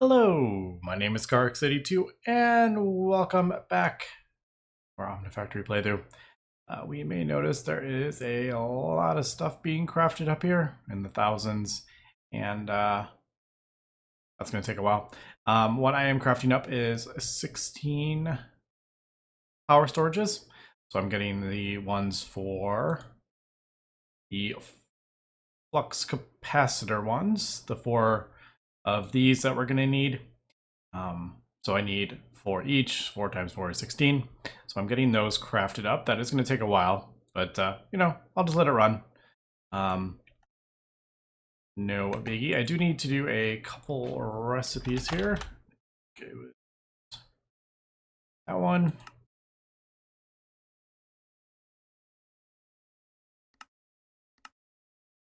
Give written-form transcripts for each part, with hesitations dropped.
Hello, my name is Garrick82, and welcome back to our Omnifactory playthrough. We may notice there is a lot of stuff being crafted up here in the thousands, and that's going to take a while. What I am crafting up is 16 power storages, so I'm getting the ones for the flux capacitor ones, the 4 of these that we're going to need. So I need 4 each. 4 times 4 is 16. So I'm getting those crafted up. That is going to take a while, but I'll just let it run. No biggie. I do need to do a couple recipes here. Okay, that one.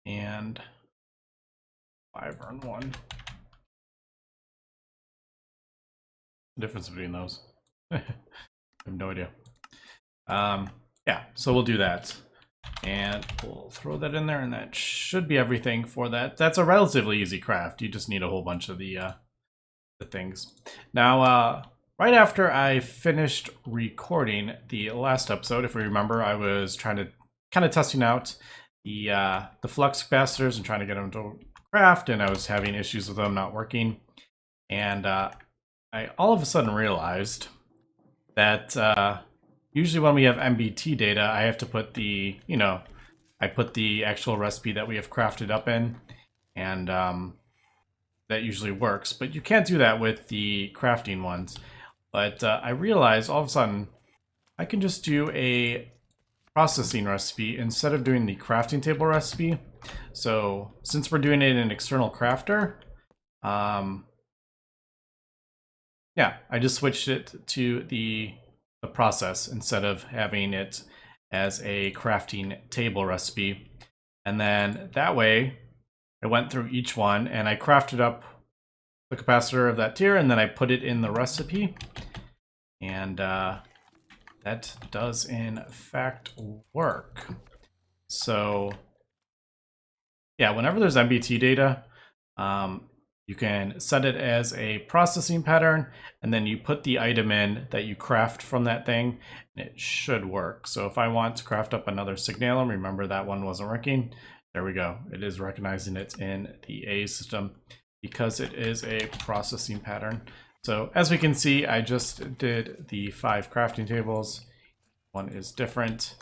And Wyvern one. The difference between those. I have no idea. Yeah, so we'll do that. And we'll throw that in there, and that should be everything for that. That's a relatively easy craft. You just need a whole bunch of the things. Now, right after I finished recording the last episode, if we remember, I was trying to kind of testing out the flux capacitors and trying to get them to craft, and I was having issues with them not working. And I all of a sudden realized that usually when we have MBT data, I have to put the, I put the actual recipe that we have crafted up in, and that usually works. But you can't do that with the crafting ones. But I realized all of a sudden I can just do a processing recipe instead of doing the crafting table recipe. So since we're doing it in an external crafter, yeah, I just switched it to the process instead of having it as a crafting table recipe. And then that way I went through each one and I crafted up the capacitor of that tier, and then I put it in the recipe. And that does in fact work. So yeah, whenever there's MBT data, you can set it as a processing pattern, and then you put the item in that you craft from that thing, and it should work. So if I want to craft up another signalum, remember that one wasn't working. There we go. It is recognizing it in the A system because it is a processing pattern. So as we can see, I just did the 5 crafting tables. One is different.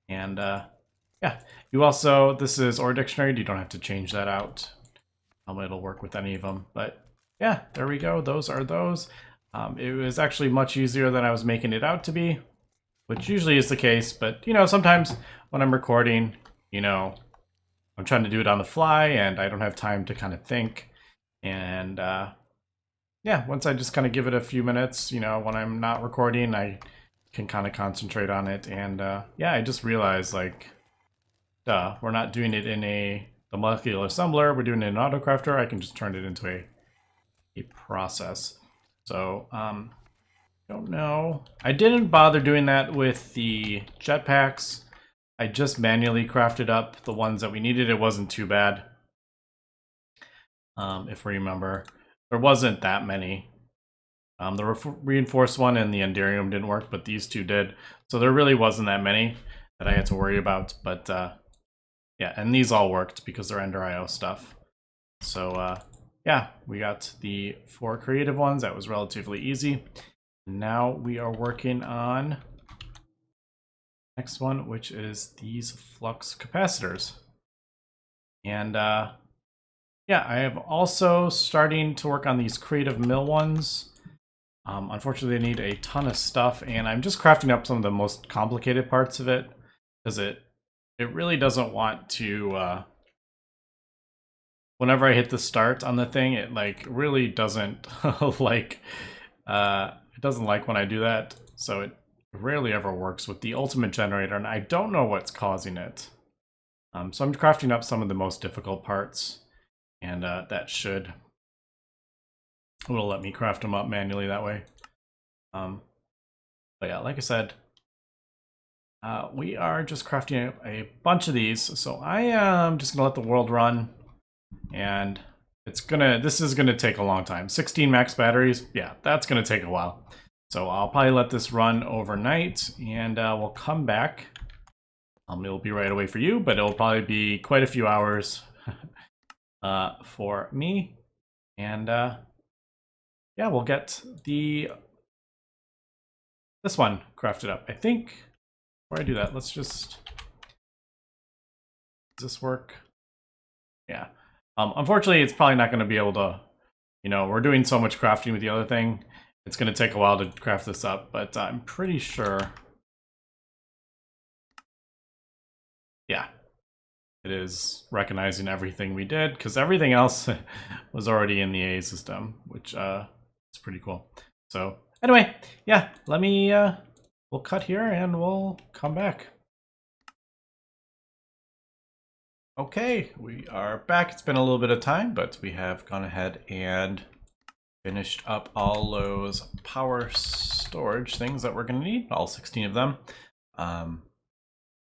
And yeah, you also, this is OR dictionary. You don't have to change that out. It'll work with any of them. But yeah, there we go. Those are those. It was actually much easier than I was making it out to be, which usually is the case. But, sometimes when I'm recording, I'm trying to do it on the fly and I don't have time to kind of think. And yeah, once I just kind of give it a few minutes, when I'm not recording, I can kind of concentrate on it. And yeah, I just realized, like, we're not doing it in the molecular assembler, we're doing it in an autocrafter. I can just turn it into a process. So, don't know. I didn't bother doing that with the jetpacks. I just manually crafted up the ones that we needed. It wasn't too bad. If we remember, there wasn't that many. The reinforced one and the Enderium didn't work, but these two did. So there really wasn't that many that I had to worry about. But yeah, and these all worked because they're Ender IO stuff. So yeah, we got the 4 creative ones. That was relatively easy. Now we are working on next one, which is these flux capacitors. And yeah, I am also starting to work on these creative mill ones. Unfortunately, they need a ton of stuff, and I'm just crafting up some of the most complicated parts of it because it really doesn't want to. Whenever I hit the start on the thing, it like really doesn't like. It doesn't like when I do that, so it rarely ever works with the ultimate generator, and I don't know what's causing it. So I'm crafting up some of the most difficult parts, and that should will let me craft them up manually that way. But yeah, like I said, we are just crafting a bunch of these, so I am just gonna let the world run, and this is gonna take a long time. 16 max batteries, yeah, that's gonna take a while. So I'll probably let this run overnight, and we'll come back. It'll be right away for you, but it'll probably be quite a few hours for me. And yeah, we'll get this one crafted up. I think before I do that, let's just, does this work? Yeah. Unfortunately, it's probably not going to be able to, we're doing so much crafting with the other thing. It's going to take a while to craft this up, but I'm pretty sure. Yeah. It is recognizing everything we did, because everything else was already in the A system, which is pretty cool. So anyway, yeah, let me, we'll cut here and we'll come back. Okay, we are back. It's been a little bit of time, but we have gone ahead and finished up all those power storage things that we're going to need, all 16 of them.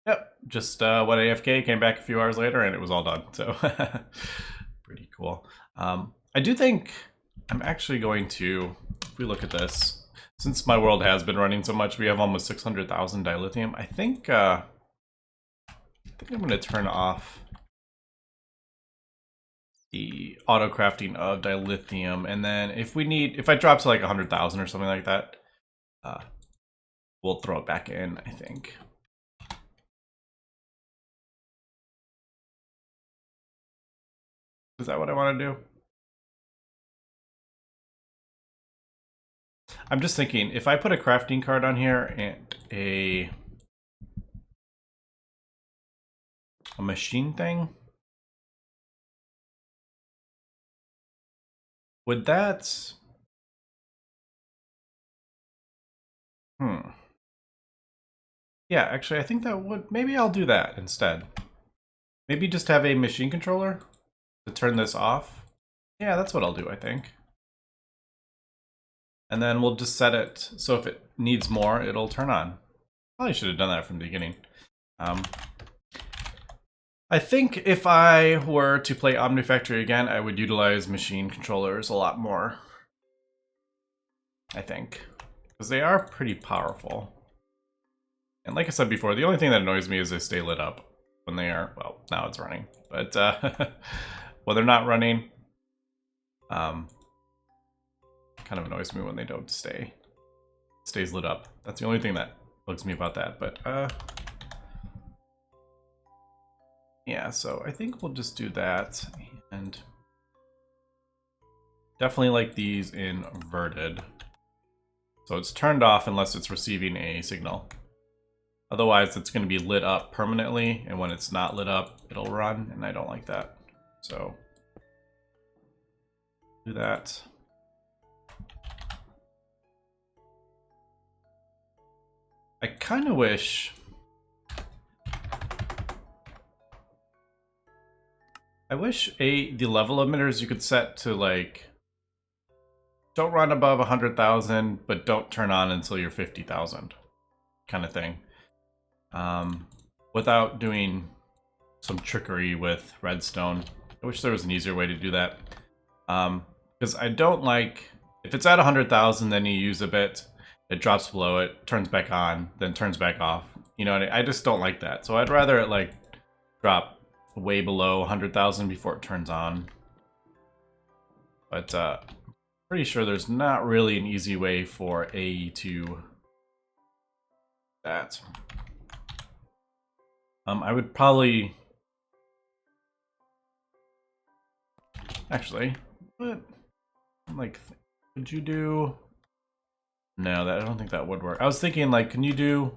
Yep, just went AFK, came back a few hours later, and it was all done. So pretty cool. I do think I'm actually going to, if we look at this, since my world has been running so much, we have almost 600,000 dilithium. I think I'm going to turn off the auto crafting of dilithium, and then if I drop to like 100,000 or something like that, we'll throw it back in, I think. Is that what I want to do? I'm just thinking, if I put a crafting card on here and a machine thing, would that... Yeah, actually, I think that would... Maybe I'll do that instead. Maybe just have a machine controller to turn this off. Yeah, that's what I'll do, I think. And then we'll just set it so if it needs more, it'll turn on. Probably should have done that from the beginning. I think if I were to play Omnifactory again, I would utilize machine controllers a lot more. I think. Because they are pretty powerful. And like I said before, the only thing that annoys me is they stay lit up when they are, well, now it's running. But when they're not running, kind of annoys me when they don't stays lit up. That's the only thing that bugs me about that. But yeah, so I think we'll just do that, and definitely like these inverted. So it's turned off unless it's receiving a signal. Otherwise, it's going to be lit up permanently, and when it's not lit up, it'll run, and I don't like that. So do that. I kind of wish... the level emitters you could set to, like, don't run above 100,000, but don't turn on until you're 50,000 kind of thing. Without doing some trickery with redstone. I wish there was an easier way to do that. Because I don't like, if it's at 100,000, then you use a bit, it drops below it, turns back on, then turns back off. You know, I just don't like that. So I'd rather it, like, drop way below 100,000 before it turns on. But pretty sure there's not really an easy way for AE to that. I would probably actually, but like, could you do? No, I don't think that would work. I was thinking, like, can you do?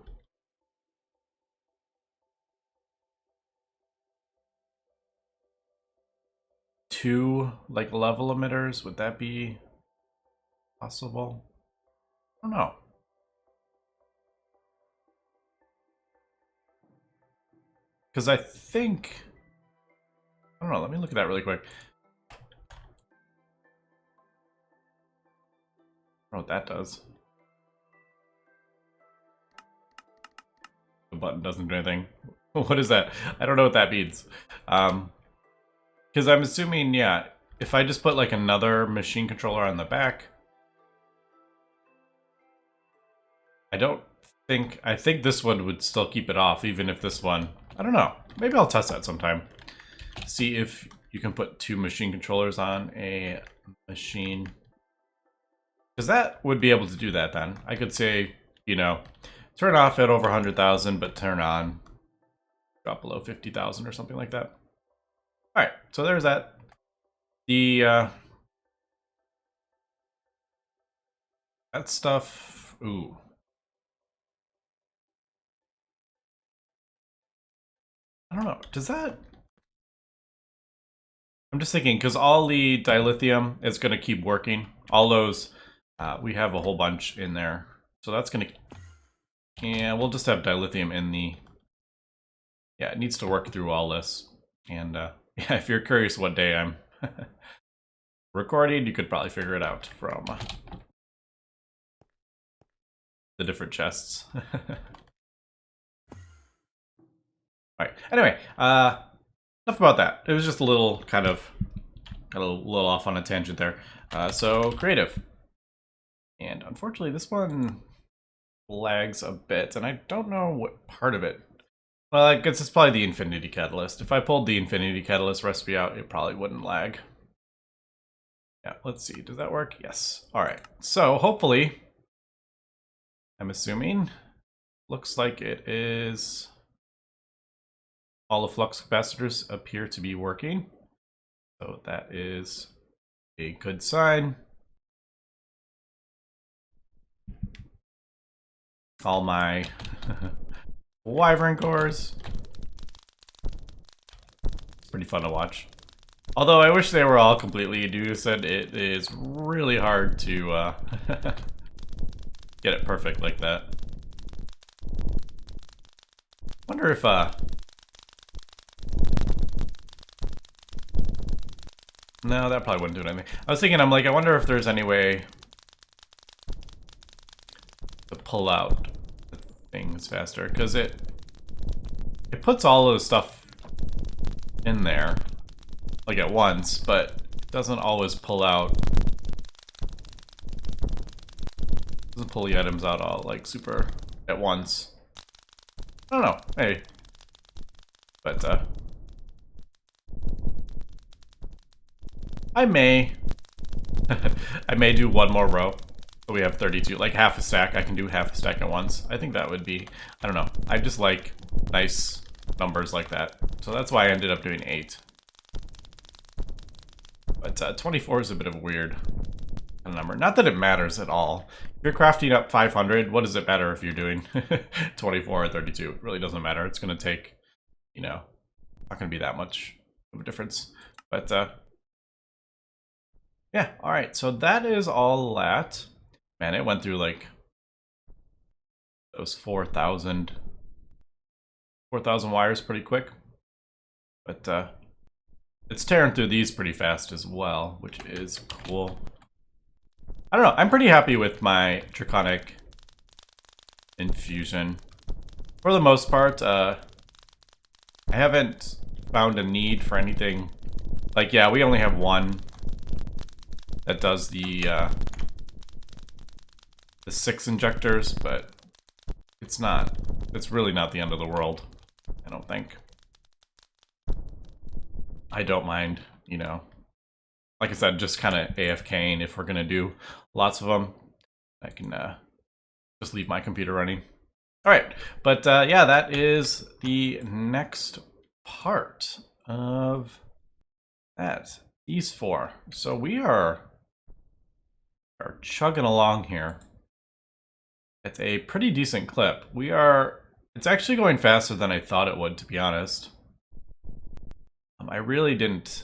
Two, like, level emitters? Would that be possible? I don't know. Because I think... I don't know, let me look at that really quick. I don't know what that does. The button doesn't do anything. What is that? I don't know what that means. Because I'm assuming, yeah, if I just put like another machine controller on the back, I think this one would still keep it off, even if this one, I don't know. Maybe I'll test that sometime. See if you can put 2 machine controllers on a machine. Because that would be able to do that then. I could say, you know, turn off at over 100,000, but turn on, drop below 50,000 or something like that. All right, so there's that. The, that stuff, ooh. I don't know, does that... I'm just thinking, because all the dilithium is going to keep working. All those, we have a whole bunch in there. So that's going to... Yeah, we'll just have dilithium in the... Yeah, it needs to work through all this. And yeah, if you're curious what day I'm recording, you could probably figure it out from the different chests. Alright, anyway, enough about that. It was just a little kind of, got a little off on a tangent there. So, creative. And unfortunately, this one lags a bit, and I don't know what part of it. Well, I guess it's probably the Infinity Catalyst. If I pulled the Infinity Catalyst recipe out, it probably wouldn't lag. Yeah, let's see. Does that work? Yes. Alright, so hopefully, I'm assuming, looks like it is... All the flux capacitors appear to be working. So that is a good sign. All my wyvern cores. It's pretty fun to watch. Although I wish they were all completely induced, and it is really hard to get it perfect like that. Wonder if no, that probably wouldn't do anything. I was thinking, I'm like, I wonder if there's any way to pull out things faster, because it puts all of the stuff in there, like at once, but it doesn't always pull out. It doesn't pull the items out all like super at once. I don't know. Hey, but I may do one more row. So we have 32, like half a stack. I can do half a stack at once. I think that would be, I don't know. I just like nice numbers like that. So that's why I ended up doing 8. But 24 is a bit of a weird number. Not that it matters at all. If you're crafting up 500, what does it matter if you're doing 24 or 32? It really doesn't matter. It's going to take, you know, not going to be that much of a difference. But yeah, all right. So that is all that. Man, it went through like those 4,000 wires pretty quick. But it's tearing through these pretty fast as well, which is cool. I don't know. I'm pretty happy with my Draconic infusion. For the most part, I haven't found a need for anything. Like, yeah, we only have one that does the 6 injectors, but it's really not the end of the world, I don't think. I don't mind, you know, like I said, just kind of AFKing. If we're gonna do lots of them, I can just leave my computer running. All right, but yeah, that is the next part of that. These 4. So we are chugging along here. It's a pretty decent clip. It's actually going faster than I thought it would, to be honest. I really didn't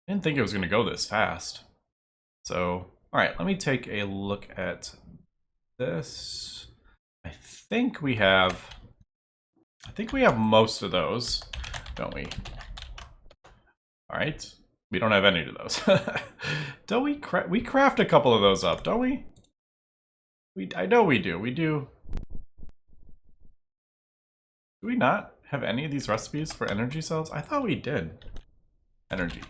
think it was going to go this fast. So, all right, let me take a look at this. I think we have most of those, don't we? All right, we don't have any of those. Don't we? We craft a couple of those up, don't we? I know we do. We do. Do we not have any of these recipes for energy cells? I thought we did. Energy.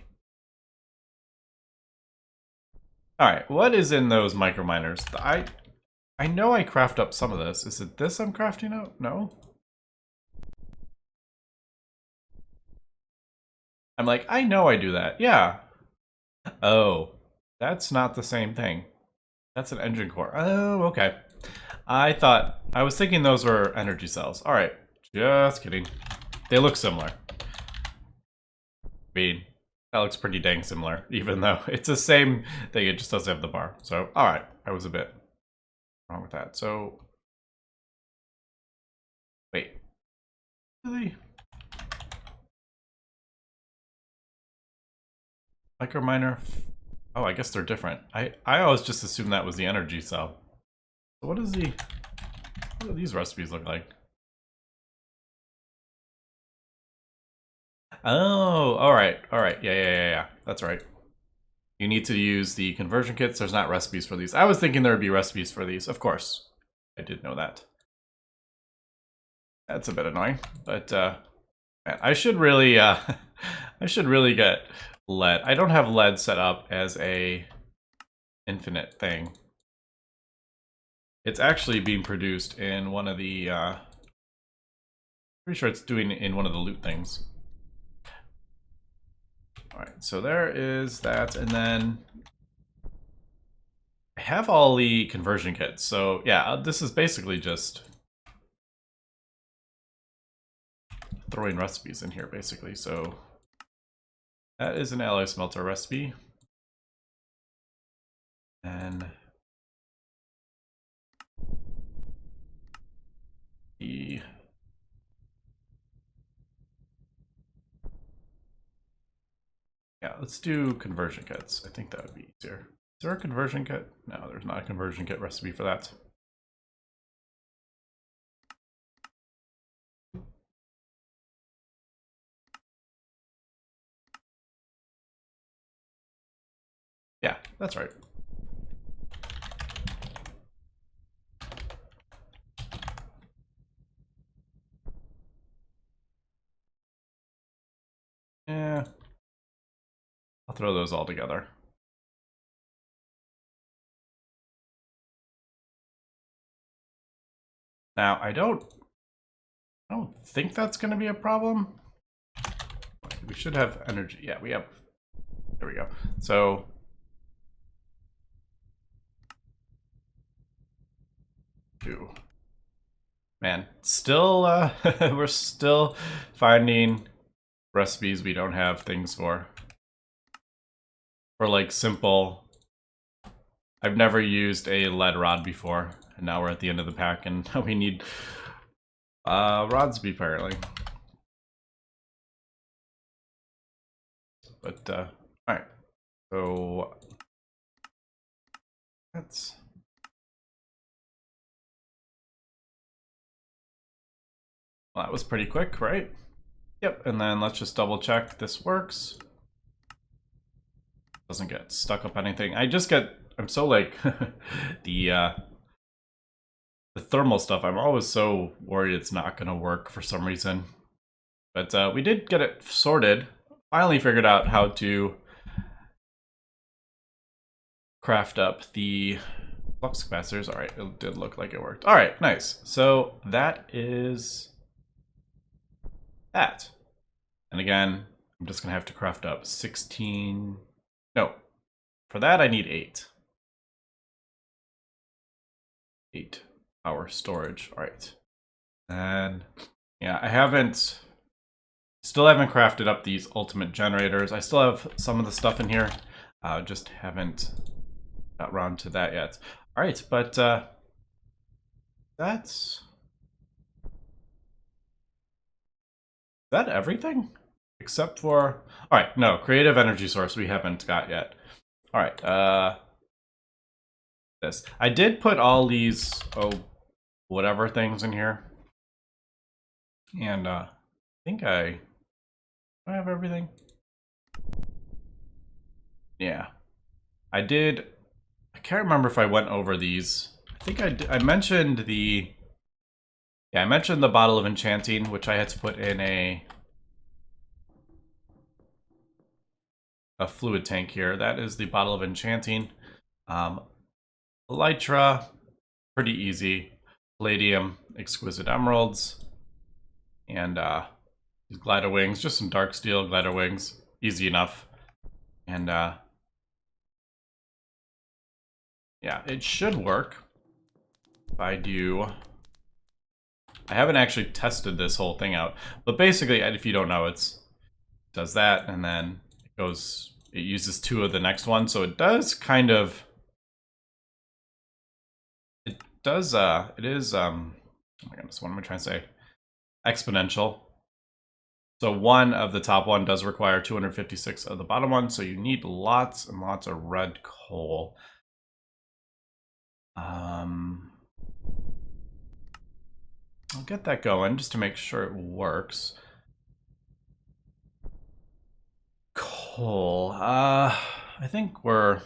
All right, what is in those micro miners? I know I craft up some of this. Is it this I'm crafting out? No. I'm like, I know I do that. Yeah. Oh, that's not the same thing. That's an engine core. Oh, okay. I was thinking those were energy cells. All right, just kidding. They look similar. I mean, that looks pretty dang similar, even though it's the same thing. It just doesn't have the bar. So, all right, I was a bit wrong with that. So, wait, really? Micro miner? Oh, I guess they're different. I always just assumed that was the energy cell. So what do these recipes look like? Oh, all right. Yeah. That's right. You need to use the conversion kits. There's not recipes for these. I was thinking there would be recipes for these. Of course, I did know that. That's a bit annoying, but man, I should really, I should really get lead. I don't have lead set up as a infinite thing. It's actually being produced in one of the, pretty sure it's doing in one of the loot things. All right, so there is that, and then I have all the conversion kits. So yeah, this is basically just throwing recipes in here, basically. So that is an alloy smelter recipe, and the yeah, let's do conversion kits. I think that would be easier. Is there a conversion kit? No, there's not a conversion kit recipe for that. Yeah, that's right. Yeah, I'll throw those all together. Now, I don't think that's going to be a problem. We should have energy. Yeah, we have. There we go. So, man, still, we're still finding recipes we don't have things for. For like simple. I've never used a lead rod before, and now we're at the end of the pack, and now we need rods apparently. But all right, so that's well, that was pretty quick, right? Yep, and then let's just double check this works. Doesn't get stuck up anything. I'm so like the thermal stuff. I'm always so worried it's not gonna work for some reason. But we did get it sorted. Finally figured out how to craft up the flux capacitors. All right, it did look like it worked. All right, nice. So that is that. And again, I'm just gonna have to craft up 16. No, for that I need 8. 8 power storage. All right. And yeah, still haven't crafted up these ultimate generators. I still have some of the stuff in here. Just haven't got around to that yet. All right, but that's that everything? Except for, all right, no, creative energy source we haven't got yet. All right, this. I did put all these, whatever things in here. And I think do I have everything? Yeah, I did. I can't remember if I went over these. I think I mentioned I mentioned the bottle of Enchanting, which I had to put in a fluid tank here. That is the bottle of Enchanting. Elytra, pretty easy. Palladium, exquisite emeralds, and these glider wings, just some dark steel glider wings, easy enough. And yeah, it should work. If I do, I haven't actually tested this whole thing out, but basically, if you don't know, it does that, and then it uses 2 of the next one, so it does kind of, it is, oh my goodness, what am I trying to say? Exponential. So 1 of the top one does require 256 of the bottom one, so you need lots and lots of red coal. I'll get that going just to make sure it works. Coal. I think we're...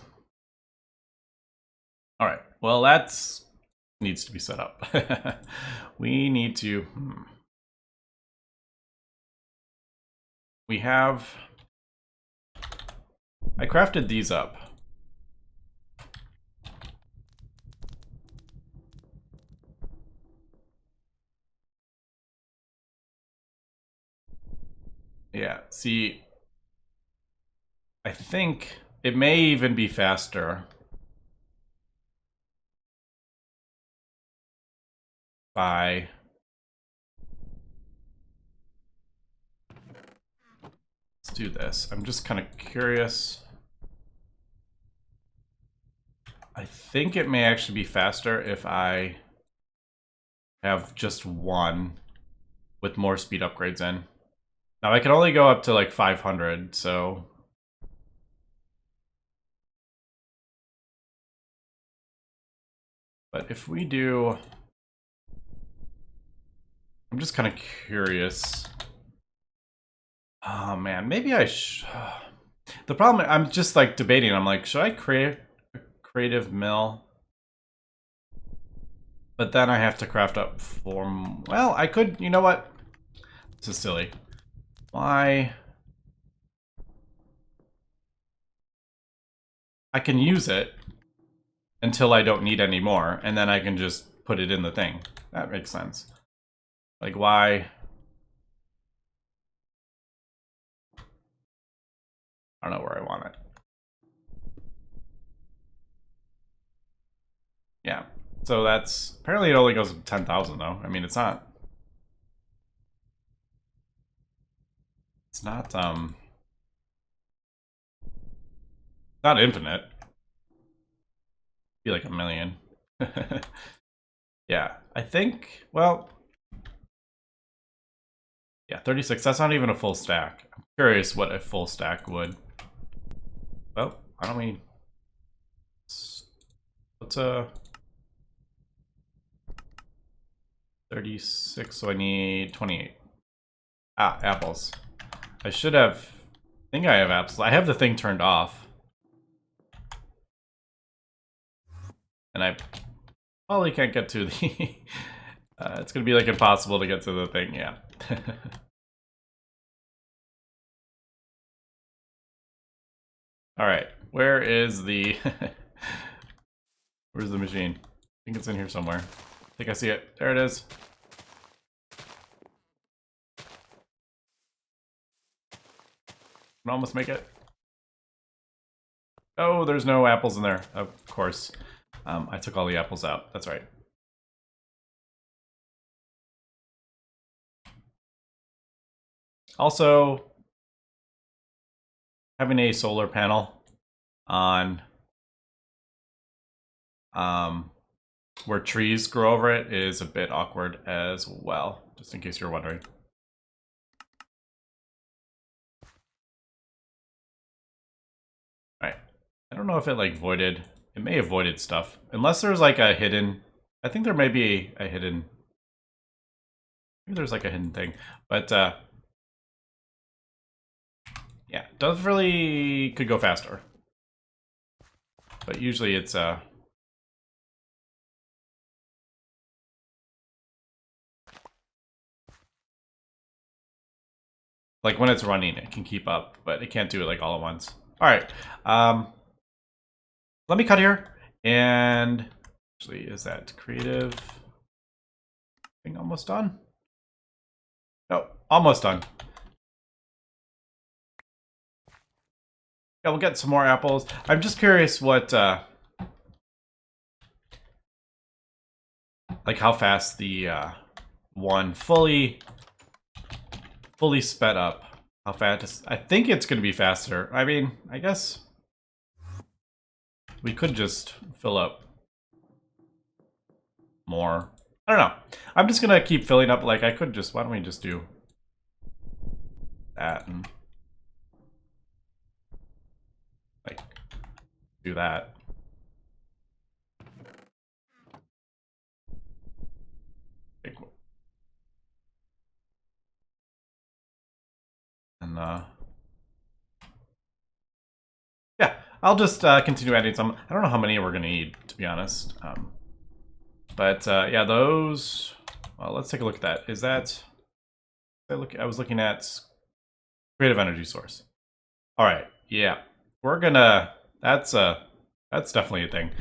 Alright, well that's needs to be set up. We need to... We have... I crafted these up. Yeah, see, I think it may even be faster by... Let's do this. I'm just kind of curious. I think it may actually be faster if I have just 1 with more speed upgrades in. Now I can only go up to like 500, so... But if we do... I'm just kind of curious. Oh man, maybe I should... The problem, I'm just like debating. I'm like, should I create a creative mill? But then I have to craft up 4... Well, I could... You know what? This is silly. Why? I can use it until I don't need any more, and then I can just put it in the thing. That makes sense. Like, why? I don't know where I want it. Yeah. So that's... Apparently it only goes to 10,000, though. I mean, it's not... It's not, not infinite. Be like 1 million. Yeah, I think, well... Yeah, 36, that's not even a full stack. I'm curious what a full stack would... Well, why don't we... Let's, 36, so I need 28. Ah, apples. I should have... I think I have apples. I have the thing turned off. And I probably can't get to the... it's gonna be like impossible to get to the thing, yeah. Alright, where is the... Where's the machine? I think it's in here somewhere. I think I see it. There it is. Can almost make it. Oh, there's no apples in there. Of course. I took all the apples out. That's right. Also, having a solar panel on where trees grow over it is a bit awkward as well, just in case you're wondering. All right. I don't know if it like voided. It may have voided stuff. Unless there's like a hidden... I think there may be a hidden... Maybe there's like a hidden thing. But yeah, does really... could go faster. But usually it's like when it's running, it can keep up, but it can't do it like all at once. All right. let me cut here. And actually, is that creative thing almost done? No, almost done. Yeah, we'll get some more apples. I'm just curious what, like how fast the one fully sped up. How fast? I think it's going to be faster. I mean, I guess we could just fill up more. I don't know. I'm just going to keep filling up. Like I could just, why don't we just do that and like do that. And yeah, I'll just continue adding some. I don't know how many we're gonna need, to be honest. But yeah, those. Well, let's take a look at that. Is that? I was looking at creative energy source. All right, yeah, we're gonna. That's definitely a thing.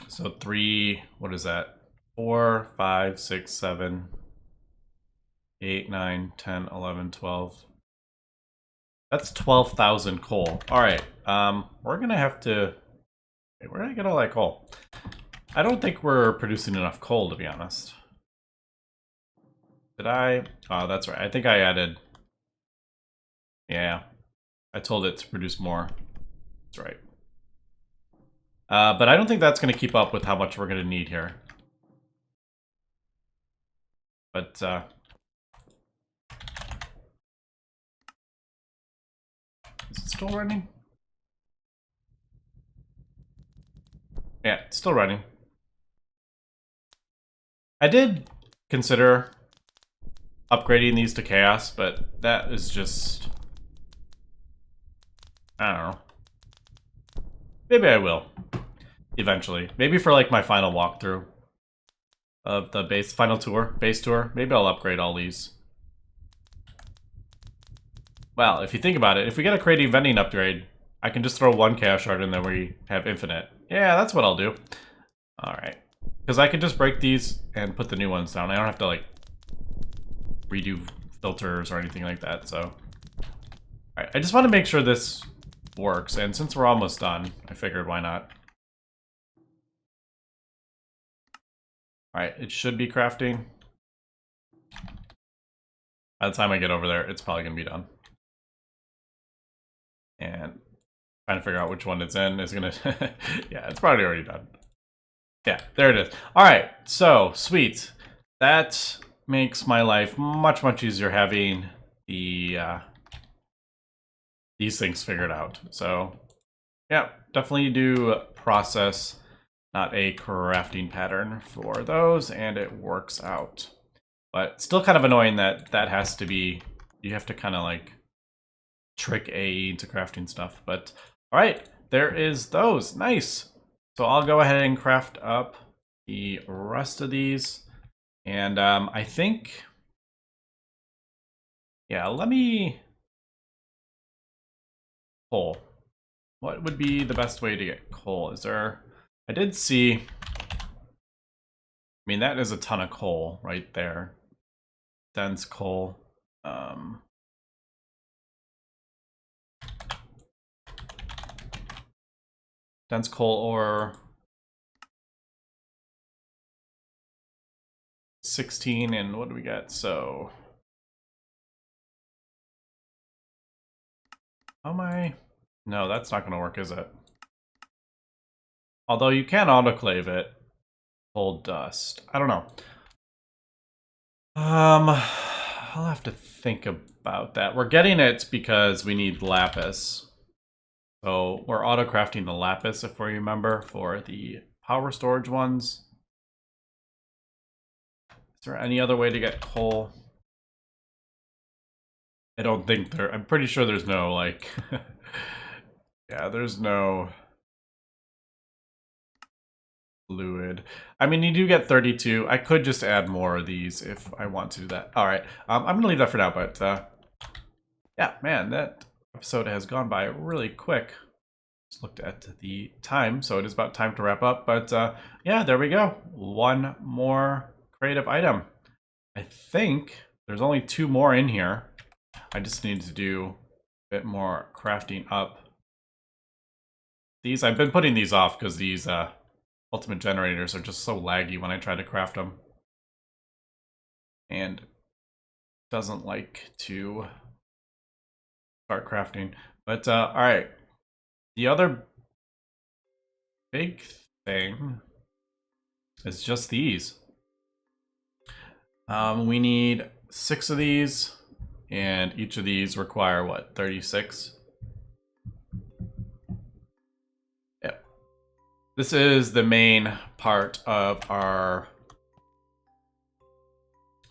So 3. What is that? 4, 5, 6, 7, 8, 9, 10, 11, 12. That's 12,000 coal. All right, we're gonna have to. Wait, where did I get all that coal? I don't think we're producing enough coal, to be honest. Did I? Oh, that's right. I think I added. Yeah, I told it to produce more. That's right. But I don't think that's going to keep up with how much we're going to need here. But is it still running? Yeah, it's still running. I did consider upgrading these to chaos, but that is just, I don't know. Maybe I will eventually. Maybe for like my final walkthrough of the base tour. Maybe I'll upgrade all these. Well, if you think about it, if we get a creative vending upgrade, I can just throw one chaos shard in there where we have infinite. Yeah, that's what I'll do. All right. Because I could just break these and put the new ones down. I don't have to like redo filters or anything like that. So, all right. I just want to make sure this works. And since we're almost done, I figured why not. All right, it should be crafting. By the time I get over there, it's probably gonna be done. And trying to figure out which one it's in is gonna. Yeah, it's probably already done. Yeah, there it is. All right, so sweet. That makes my life much, much easier having the these things figured out. So yeah, definitely do process, not a crafting pattern for those, and it works out. But still kind of annoying that that has to be, you have to kind of like trick AE into crafting stuff. But all right, there is those. Nice. So I'll go ahead and craft up the rest of these. And I think, yeah, let me coal. What would be the best way to get coal? Is there, I did see, I mean, that is a ton of coal right there. Dense coal. Dense coal ore. 16, and what do we get? So how am I? No, that's not going to work, is it? Although you can autoclave it. Coal dust. I don't know. I'll have to think about that. We're getting it because we need lapis. So we're auto-crafting the lapis, if we remember, for the power storage ones. Is there any other way to get coal? I don't think there, I'm pretty sure there's no, like, yeah, there's no fluid. I mean, you do get 32. I could just add more of these if I want to do that. All right, I'm gonna leave that for now, but yeah, man, that episode has gone by really quick. Just looked at the time, so it is about time to wrap up. But yeah, there we go. One more creative item. I think there's only 2 more in here. I just need to do a bit more crafting up. These, I've been putting these off because these ultimate generators are just so laggy when I try to craft them. And doesn't like to start crafting. But all right, the other big thing is just these. We need 6 of these, and each of these require what, 36? Yep. This is the main part of our,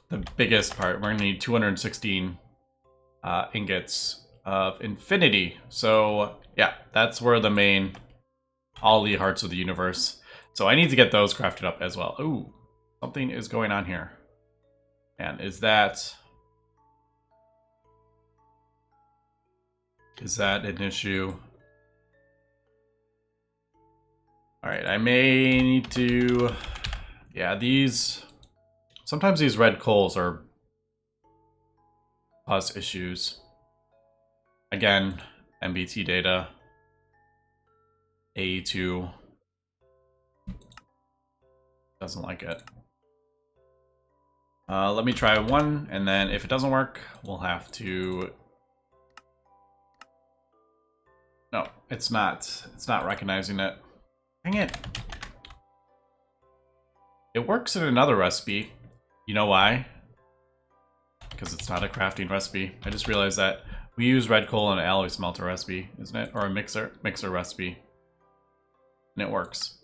the biggest part. We're gonna need 216 ingots of infinity. So yeah, that's where the main, all the hearts of the universe. So I need to get those crafted up as well. Ooh, something is going on here. And is that an issue? All right, I may need to, yeah, these, sometimes these red coals are cause issues. Again, MBT data, A2, doesn't like it. Let me try one, and then if it doesn't work, we'll have to... No, it's not recognizing it. Dang it. It works in another recipe. You know why? Because it's not a crafting recipe. I just realized that we use red coal in an alloy smelter recipe, isn't it? Or a mixer recipe. And it works.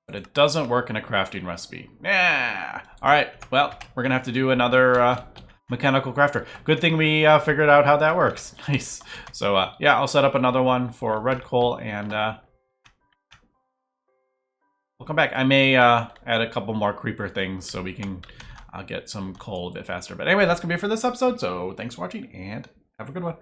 But it doesn't work in a crafting recipe. Yeah. All right. Well, we're gonna have to do another mechanical crafter. Good thing we figured out how that works. Nice. So yeah, I'll set up another one for red coal, and we'll come back. I may add a couple more creeper things so we can get some coal a bit faster. But anyway, that's gonna be it for this episode. So thanks for watching, and have a good one.